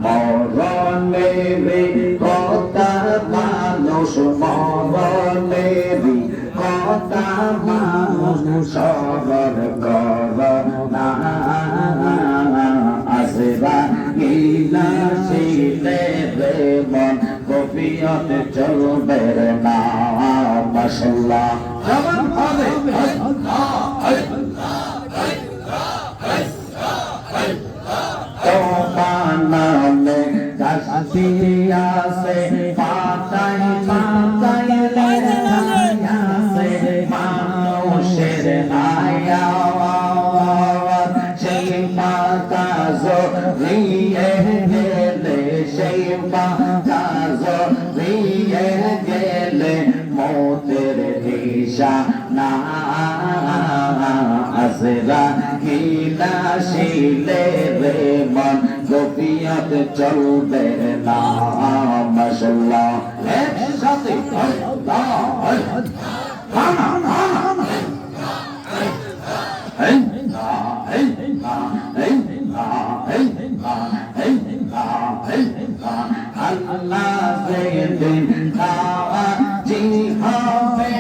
মরণেরি কথা মানুষ মরণেরি কথা মানুষ স্মরণ কর না আসবা গিলা শিলে মন কবিয়ত চলবে না মাশাআল্লাহ জবান হবে নামে গাছিয়া সে পাতাই পাতাই লেখায়া সে মানুষের আয়া সেই পাতা জড়িয়ে গেলে সেই পাতা জড়িয়ে গেলে মতের দিশা না আসরা গিলা শিলে রে মন কবিয়ত চলবে না মাশাআল্লাহ একসাথে আল্লাহ দিন খাওয়া জি হবে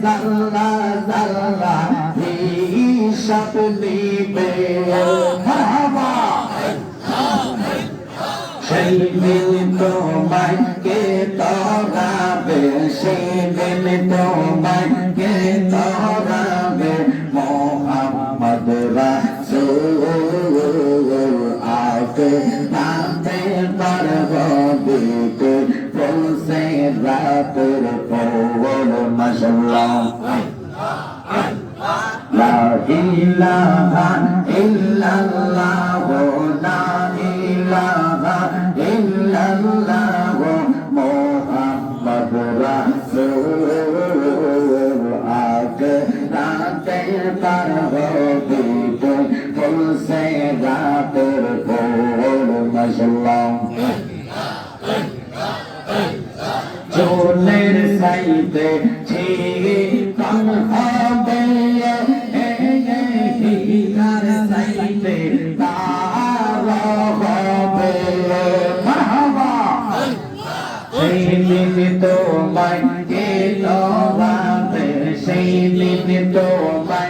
জাল্লা জাল্লা হিসাব নিবে মারহাবা সেই দিন তোমায় কে তরাবে সেই দিন তোমায় কে তরাবে মোহাম্মদ রাসূল আকে নামে পারবো দিতে বলছে রাতের পর মাশাআল্লাহ লা ইলাহা ইল্লাল্লাহ লা ইলাহা ইল্লাল্লাহ মুহাম্মদ রাসূল আকে রাতে পারবো দিতে বলছে রাতের পর মাশাআল্লাহ চোলের সাইতে ছিকান হবে হিলার সাইতে তার হবে মারহাবা সেই দিন তোমায় কে তরাবে সেই দিন তোমায়